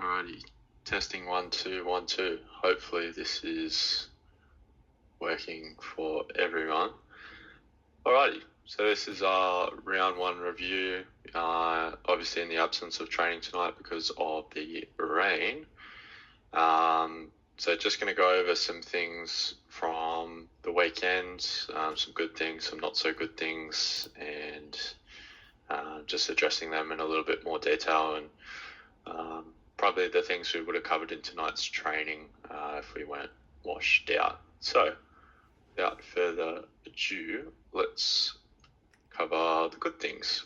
Alrighty, testing 1 2 1 2. Hopefully this is working for everyone. Alrighty, so this is our round 1 review. Obviously in the absence of training tonight because of the rain. So just going to go over some things from the weekend, some good things, some not so good things, and just addressing them in a little bit more detail, and probably the things we would have covered in tonight's training if we weren't washed out. So without further ado, let's cover the good things.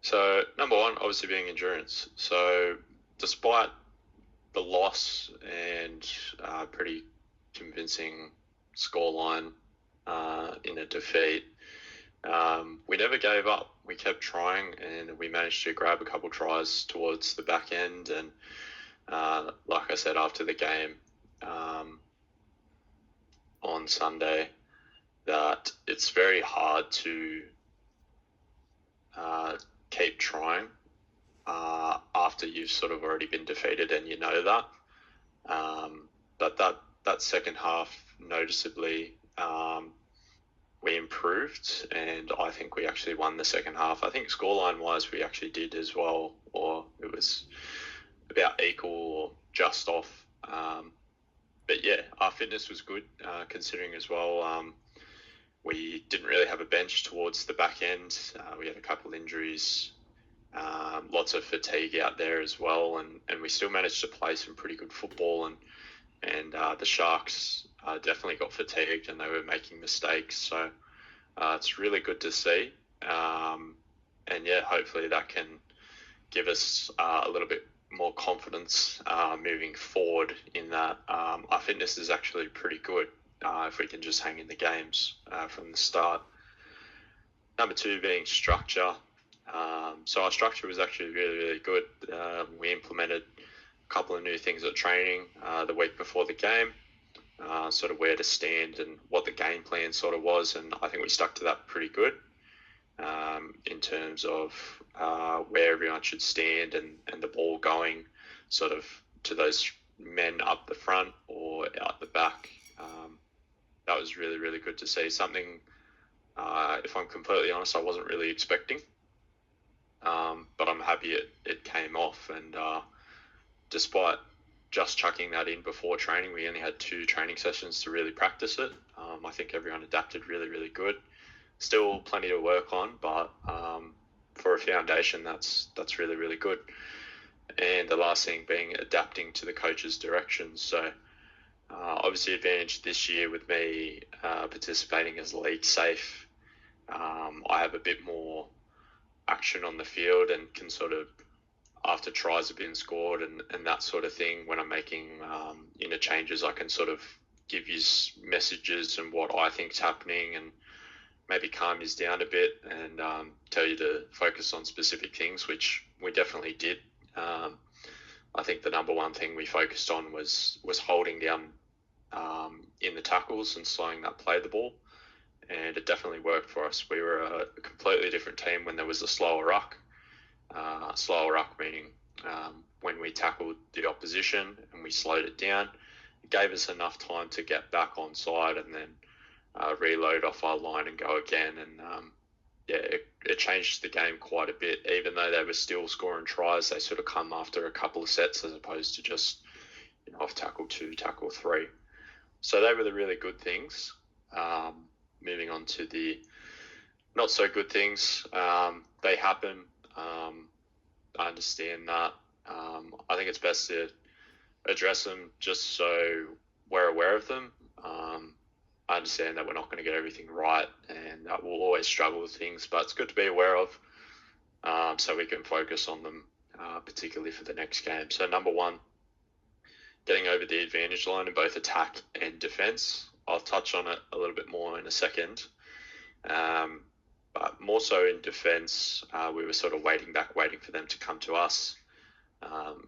So number 1, obviously being endurance. So despite the loss and pretty convincing scoreline in a defeat, we never gave up. We kept trying, and we managed to grab a couple tries towards the back end. And like I said after the game on Sunday, that it's very hard to keep trying after you've sort of already been defeated, and you know that. But that second half, noticeably, we improved, and I think we actually won the second half. I think scoreline-wise we actually did as well, or it was about equal or just off. But yeah, our fitness was good, considering as well. We didn't really have a bench towards the back end. We had a couple injuries, lots of fatigue out there as well, and we still managed to play some pretty good football, and the Sharks definitely got fatigued and they were making mistakes. So it's really good to see. And yeah, hopefully that can give us a little bit more confidence moving forward in that our fitness is actually pretty good if we can just hang in the games from the start. Number 2 being structure. So our structure was actually really, really good. We implemented a couple of new things at training the week before the game, sort of where to stand and what the game plan sort of was, and I think we stuck to that pretty good in terms of where everyone should stand and the ball going sort of to those men up the front or out the back. That was really, really good to see. Something, if I'm completely honest, I wasn't really expecting. But I'm happy it came off, and despite just chucking that in before training, we only had 2 training sessions to really practice it. I think everyone adapted really, really good. Still plenty to work on, but for a foundation, that's really, really good. And the last thing being adapting to the coach's directions. So obviously advantage this year with me participating as league safe. I have a bit more action on the field and can sort of, after tries have been scored and that sort of thing, when I'm making interchanges, I can sort of give you messages and what I think's happening, and maybe calm you down a bit and tell you to focus on specific things, which we definitely did. I think the number 1 thing we focused on was holding down in the tackles and slowing that play the ball. And it definitely worked for us. We were a completely different team when there was a slower ruck. Slower ruck meaning when we tackled the opposition and we slowed it down, it gave us enough time to get back on side and then reload off our line and go again. And it changed the game quite a bit. Even though they were still scoring tries, they sort of come after a couple of sets as opposed to just off tackle 2, tackle 3. So they were the really good things. Moving on to the not so good things. They happen. I understand that. I think it's best to address them just so we're aware of them. I understand that we're not going to get everything right and that we'll always struggle with things, but it's good to be aware of so we can focus on them, particularly for the next game. So number 1, getting over the advantage line in both attack and defence. I'll touch on it a little bit more in a second. But more so in defence, we were sort of waiting for them to come to us.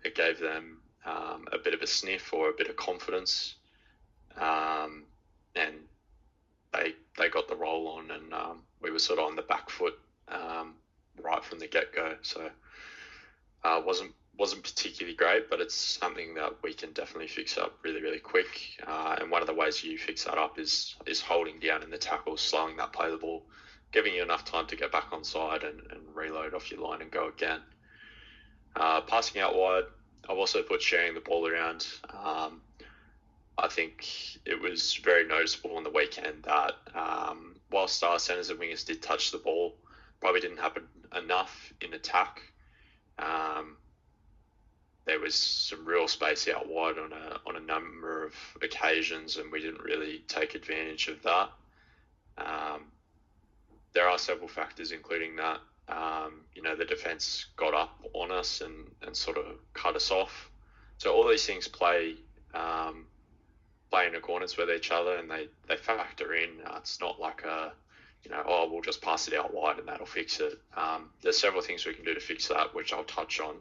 It gave them a bit of a sniff or a bit of confidence. And they got the roll on, and we were sort of on the back foot right from the get-go. So wasn't wasn't particularly great, but it's something that we can definitely fix up really, really quick. And one of the ways you fix that up is holding down in the tackle, slowing that play the ball, giving you enough time to get back on side and reload off your line and go again. Passing out wide, I've also put sharing the ball around. I think it was very noticeable on the weekend that whilst our centres and wingers did touch the ball, probably didn't happen enough in attack. There was some real space out wide on a number of occasions, and we didn't really take advantage of that. There are several factors, including that the defence got up on us and sort of cut us off. So all these things play in accordance with each other, and they factor in. It's not like we'll just pass it out wide and that'll fix it. There's several things we can do to fix that, which I'll touch on.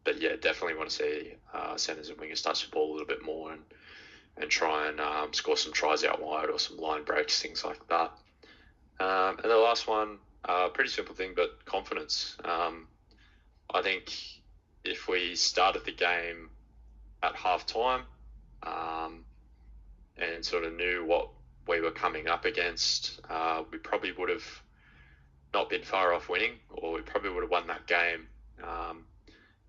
But yeah, definitely want to see centres and wingers touch the ball a little bit more and try and score some tries out wide or some line breaks, things like that. And the last one, pretty simple thing, but confidence. I think if we started the game at half time and sort of knew what we were coming up against, we probably would have not been far off winning, or we probably would have won that game.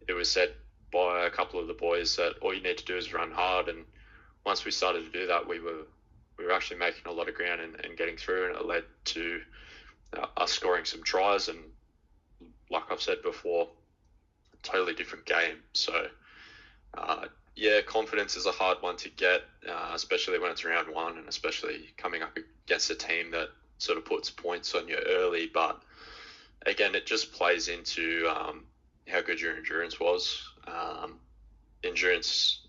It was said by a couple of the boys that all you need to do is run hard, and once we started to do that, we were actually making a lot of ground and getting through, and it led to us scoring some tries. And like I've said before, a totally different game. So confidence is a hard one to get, especially when it's round one, and especially coming up against a team that sort of puts points on you early. But again, it just plays into how good your endurance was. Endurance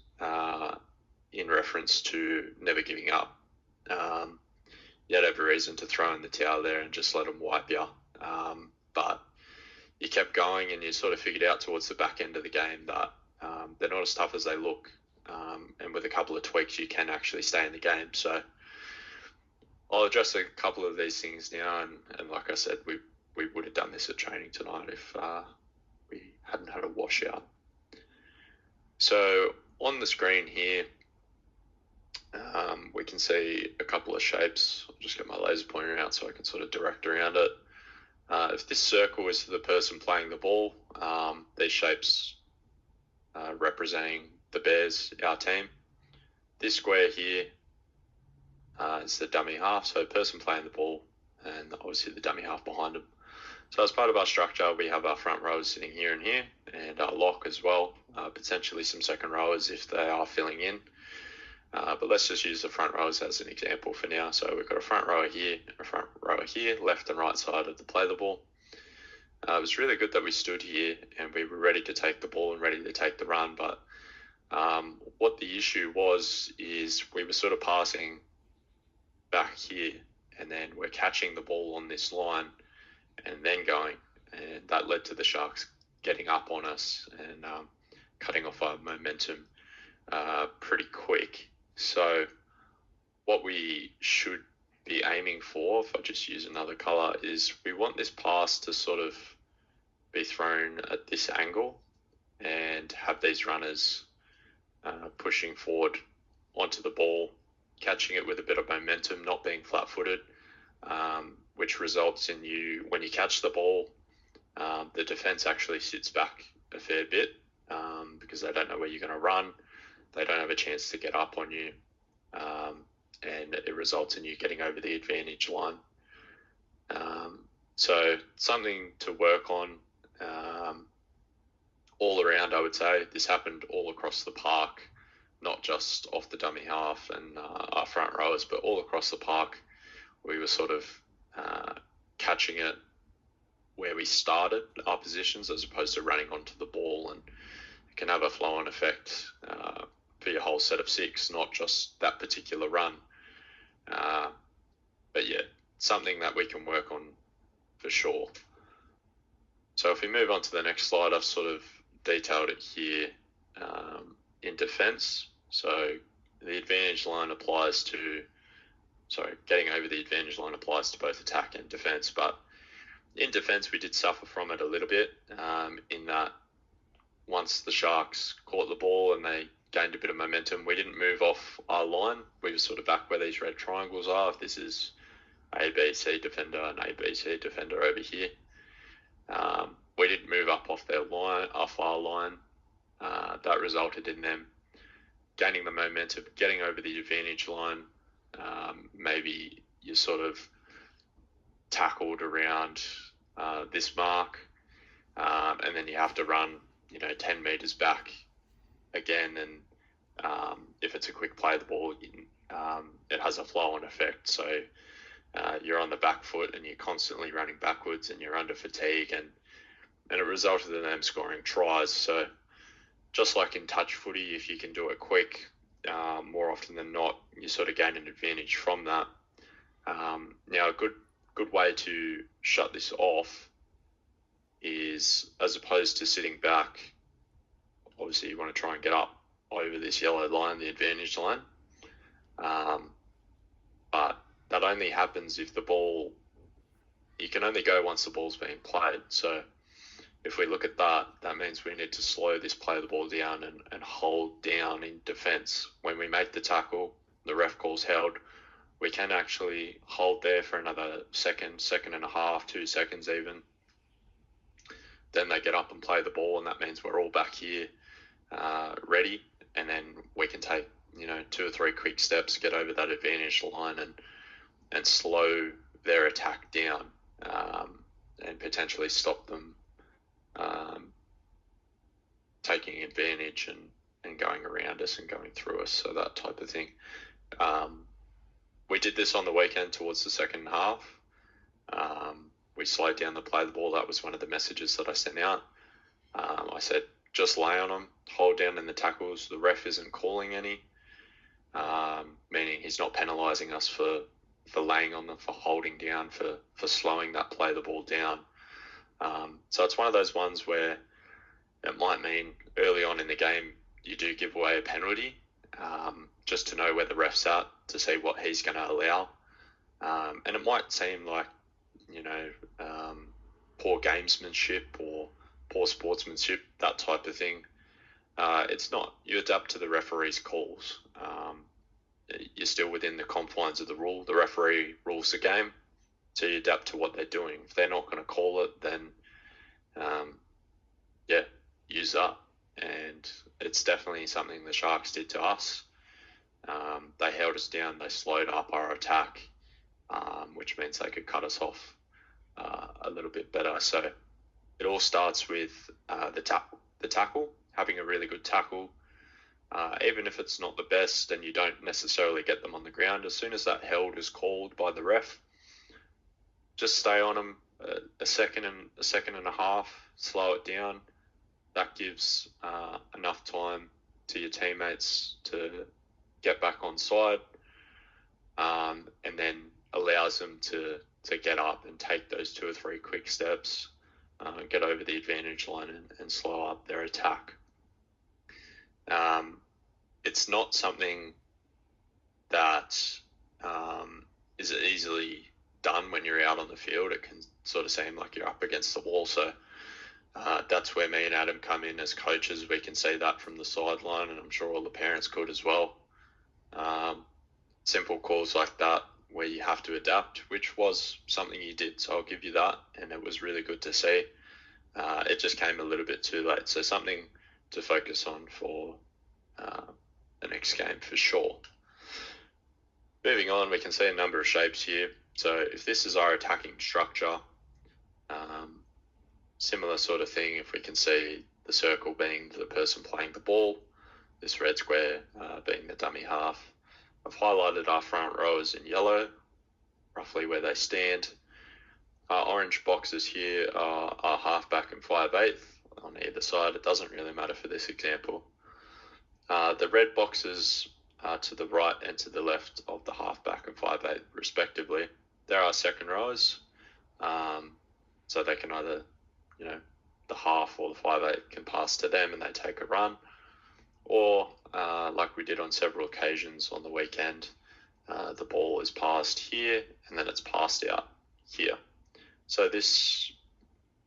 in reference to never giving up. You had every reason to throw in the towel there and just let them wipe you. But you kept going, and you sort of figured out towards the back end of the game that they're not as tough as they look. And with a couple of tweaks, you can actually stay in the game. So I'll address a couple of these things now. And like I said, we would have done this at training tonight if we hadn't had a washout. So on the screen here, we can see a couple of shapes. I'll just get my laser pointer out so I can sort of direct around it. If this circle is the person playing the ball, these shapes representing the Bears, our team. This square here is the dummy half, so person playing the ball, and obviously the dummy half behind them. So as part of our structure, we have our front rowers sitting here and here, and our lock as well, potentially some second rowers if they are filling in. But let's just use the front rowers as an example for now. So we've got a front rower here, a front rower here, left and right side of the play the ball. It was really good that we stood here and we were ready to take the ball and ready to take the run. But what the issue was is we were sort of passing back here, and then we're catching the ball on this line and then going. And that led to the Sharks getting up on us and cutting off our momentum pretty quick. So what we should be aiming for, if I just use another colour, is we want this pass to sort of be thrown at this angle and have these runners pushing forward onto the ball, catching it with a bit of momentum, not being flat-footed, which results in you, when you catch the ball, the defence actually sits back a fair bit because they don't know where you're going to run. They don't have a chance to get up on you, and it results in you getting over the advantage line. So something to work on all around, I would say. This happened all across the park, not just off the dummy half and our front rowers, but all across the park. We were sort of catching it where we started our positions as opposed to running onto the ball, and it can have a flow-on effect for your whole set of six, not just that particular run. But yeah, something that we can work on for sure. So if we move on to the next slide, I've sort of detailed it here in defence. So the advantage line applies to, getting over the advantage line applies to both attack and defence. But in defence, we did suffer from it a little bit in that once the Sharks caught the ball and they gained a bit of momentum, we didn't move off our line. We were sort of back where these red triangles are. If this is ABC defender and ABC defender over here, we didn't move up off our line. That resulted in them gaining the momentum, getting over the advantage line. Maybe you sort of tackled around this mark, and then you have to run, 10 meters back again. And if it's a quick play, the ball, it has a flow-on effect. So you're on the back foot and you're constantly running backwards and you're under fatigue, and it resulted in them scoring tries. So just like in touch footy, if you can do it quick, more often than not, you sort of gain an advantage from that. Now, a good way to shut this off is, as opposed to sitting back, obviously you want to try and get up over this yellow line, the advantage line. But that only happens if you can only go once the ball's being played. So if we look at that, that means we need to slow this play of the ball down and hold down in defence. When we make the tackle, the ref calls held, we can actually hold there for another second and a half, 2 seconds even. Then they get up and play the ball, and that means we're all back here ready, and then we can take 2 or 3 quick steps, get over that advantage line and slow their attack down, and potentially stop them taking advantage and going around us and going through us, so that type of thing. We did this on the weekend towards the second half. We slowed down the play of the ball. That was one of the messages that I sent out. I said, just lay on them, hold down in the tackles. The ref isn't calling any, meaning he's not penalising us for laying on them, for holding down, for slowing that play of the ball down. So it's one of those ones where it might mean early on in the game you do give away a penalty, just to know where the ref's at, to see what he's going to allow. And it might seem like, poor gamesmanship or poor sportsmanship, that type of thing. It's not. You adapt to the referee's calls. You're still within the confines of the rule. The referee rules the game, so you adapt to what they're doing. If they're not going to call it, then use that. And it's definitely something the Sharks did to us. They held us down. They slowed up our attack, which means they could cut us off a little bit better. So it all starts with the tackle, having a really good tackle. Even if it's not the best and you don't necessarily get them on the ground, as soon as that held is called by the ref, just stay on them a second and a half, slow it down. That gives enough time to your teammates to get back on side, and then allows them to get up and take those 2 or 3 quick steps, get over the advantage line and slow up their attack. It's not something that is easily done when you're out on the field. It can sort of seem like you're up against the wall. So that's where me and Adam come in as coaches. We can see that from the sideline, and I'm sure all the parents could as well. Simple calls like that where you have to adapt, which was something you did, so I'll give you that, and it was really good to see. It just came a little bit too late, so something to focus on for the next game for sure. Moving on, we can see a number of shapes here. So if this is our attacking structure, similar sort of thing, if we can see the circle being the person playing the ball, this red square being the dummy half. I've highlighted our front rowers in yellow, roughly where they stand. Our orange boxes here are our halfback and 5/8 on either side. It doesn't really matter for this example. The red boxes are to the right and to the left of the halfback and 5/8 respectively. There are second rows, so they can either, the half or the 5/8 can pass to them and they take a run, or like we did on several occasions on the weekend, the ball is passed here and then it's passed out here. So this,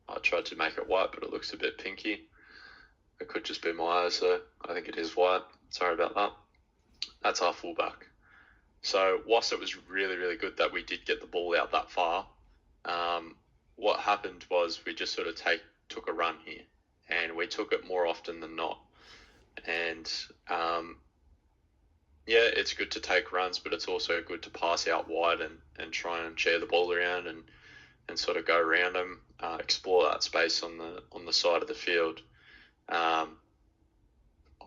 I tried to make it white, but it looks a bit pinky. It could just be my eyes, though. I think it is white. Sorry about that. That's our fullback. So whilst it was really, really good that we did get the ball out that far, what happened was we just sort of took a run here, and we took it more often than not. And it's good to take runs, but it's also good to pass out wide and try and share the ball around and sort of go around them, explore that space on the side of the field. I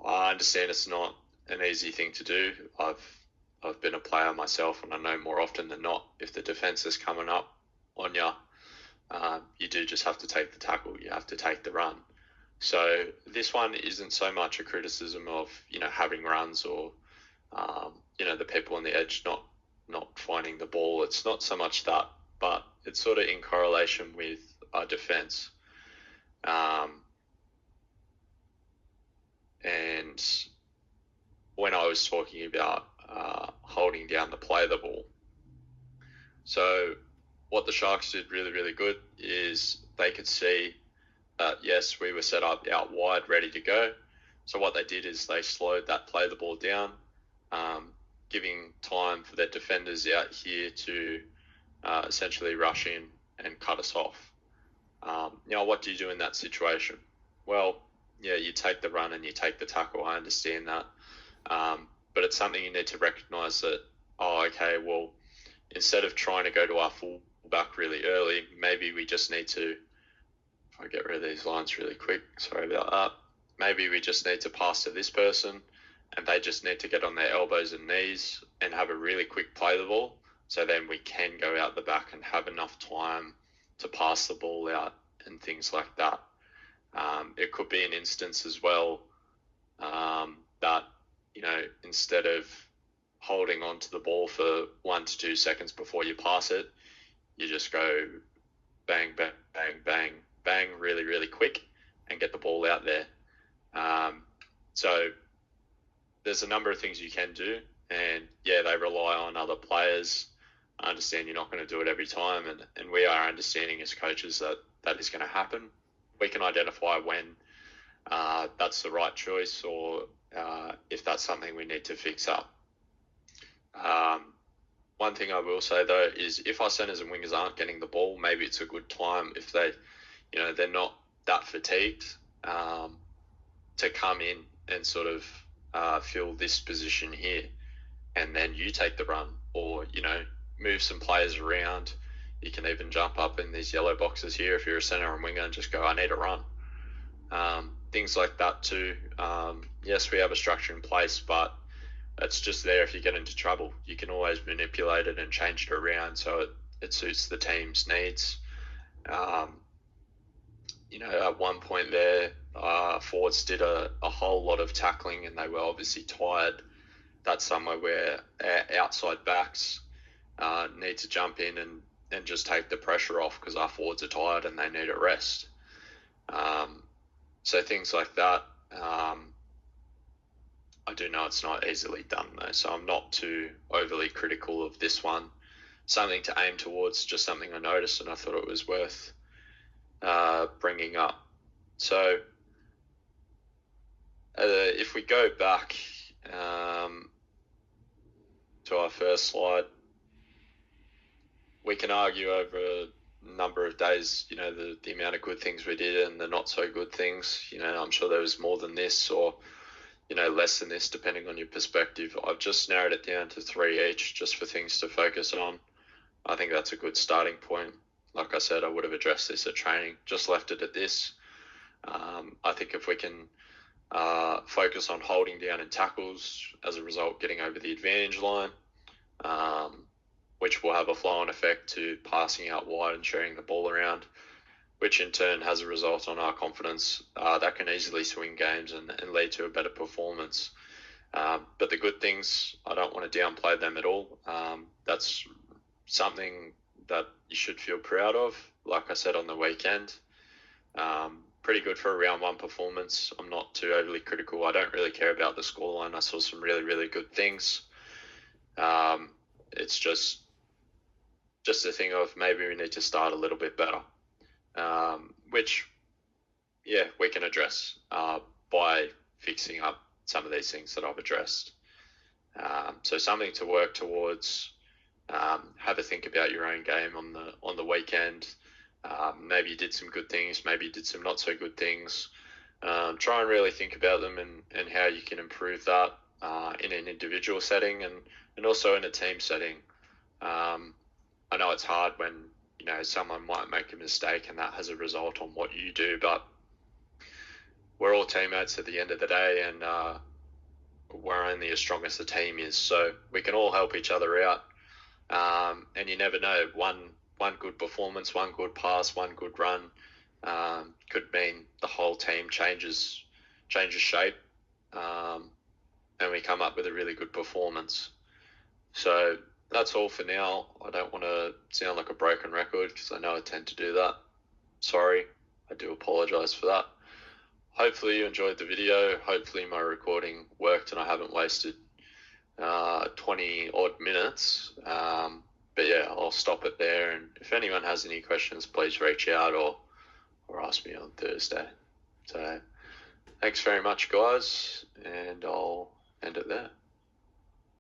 understand it's not an easy thing to do. I've been a player myself, and I know more often than not, if the defence is coming up on you, you do just have to take the tackle. You have to take the run. So this one isn't so much a criticism of having runs or the people on the edge not finding the ball. It's not so much that, but it's sort of in correlation with our defence. And when I was talking about holding down the play of the ball, so what the Sharks did really, really good is they could see that, yes, we were set up out wide, ready to go. So what they did is they slowed that play of the ball down, giving time for their defenders out here to essentially rush in and cut us off. What do you do in that situation? Well, you take the run and you take the tackle. I understand that. But it's something you need to recognise that, instead of trying to go to our full back really early, maybe we just need to, if I get rid of these lines really quick, sorry about that, maybe we just need to pass to this person and they just need to get on their elbows and knees and have a really quick play the ball, so then we can go out the back and have enough time to pass the ball out and things like that. It could be an instance as well that, instead of holding on to the ball for 1 to 2 seconds before you pass it, you just go bang, bang, bang, bang, bang really, really quick and get the ball out there. So there's a number of things you can do, and they rely on other players. I understand you're not going to do it every time, and we are understanding as coaches that is going to happen. We can identify when that's the right choice, or if that's something we need to fix up. One thing I will say, though, is if our centres and wingers aren't getting the ball, maybe it's a good time, if they're not that fatigued, to come in and sort of fill this position here, and then you take the run, or move some players around. You can even jump up in these yellow boxes here if you're a centre and winger and just go, I need a run. Things like that too. Yes, we have a structure in place, but it's just there if you get into trouble. You can always manipulate it and change it around so it suits the team's needs. At one point there, forwards did a whole lot of tackling and they were obviously tired. That's somewhere where our outside backs need to jump in and just take the pressure off, because our forwards are tired and they need a rest. So things like that. I do know it's not easily done though, so I'm not too overly critical of this one. Something to aim towards, just something I noticed and I thought it was worth bringing up. So if we go back to our first slide, we can argue over a number of days, the amount of good things we did and the not so good things. I'm sure there was more than this, or less than this, depending on your perspective. I've just narrowed it down to 3 each, just for things to focus on. I think that's a good starting point. Like I said, I would have addressed this at training, just left it at this. I think if we can focus on holding down in tackles, as a result getting over the advantage line, which will have a flow-on effect to passing out wide and sharing the ball around, which in turn has a result on our confidence. That can easily swing games and lead to a better performance. But the good things, I don't want to downplay them at all. That's something that you should feel proud of. Like I said on the weekend, pretty good for a round one performance. I'm not too overly critical. I don't really care about the scoreline. I saw some really, really good things. It's just a thing of maybe we need to start a little bit better, which, we can address. by fixing up some of these things that I've addressed. So something to work towards. Have a think about your own game on the weekend. Maybe you did some good things, maybe you did some not so good things. Try and really think about them and how you can improve that in an individual setting and also in a team setting. I know it's hard when, you know, someone might make a mistake and that has a result on what you do, but we're all teammates at the end of the day, and we're only as strong as the team is, so we can all help each other out. And you never know, one good performance, one good pass, one good run could mean the whole team changes shape, and we come up with a really good performance. So that's all for now. I don't want to sound like a broken record because I know I tend to do that. Sorry, I do apologize for that. Hopefully you enjoyed the video. Hopefully my recording worked and I haven't wasted 20 odd minutes. But yeah, I'll stop it there. And if anyone has any questions, please reach out or ask me on Thursday. So thanks very much, guys, and I'll end it there.